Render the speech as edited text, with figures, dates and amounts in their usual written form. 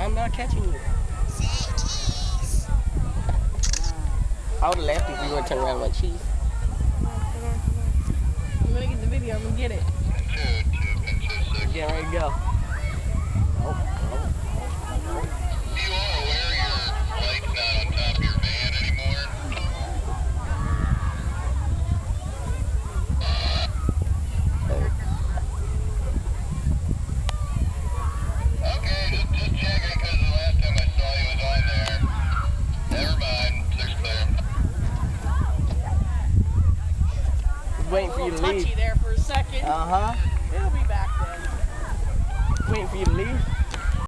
I'm not catching you. I would have left if you were turning around like cheese. I'm gonna get the video. I'm gonna get it. Get ready to go. Oh, You are aware your light's not on top of your van anymore? Okay, just checking because the last time I saw you was on there. Never mind, looks clear. waiting for you to leave. Touchy there for a second. Uh-huh. He'll be back then. Waiting for you to leave.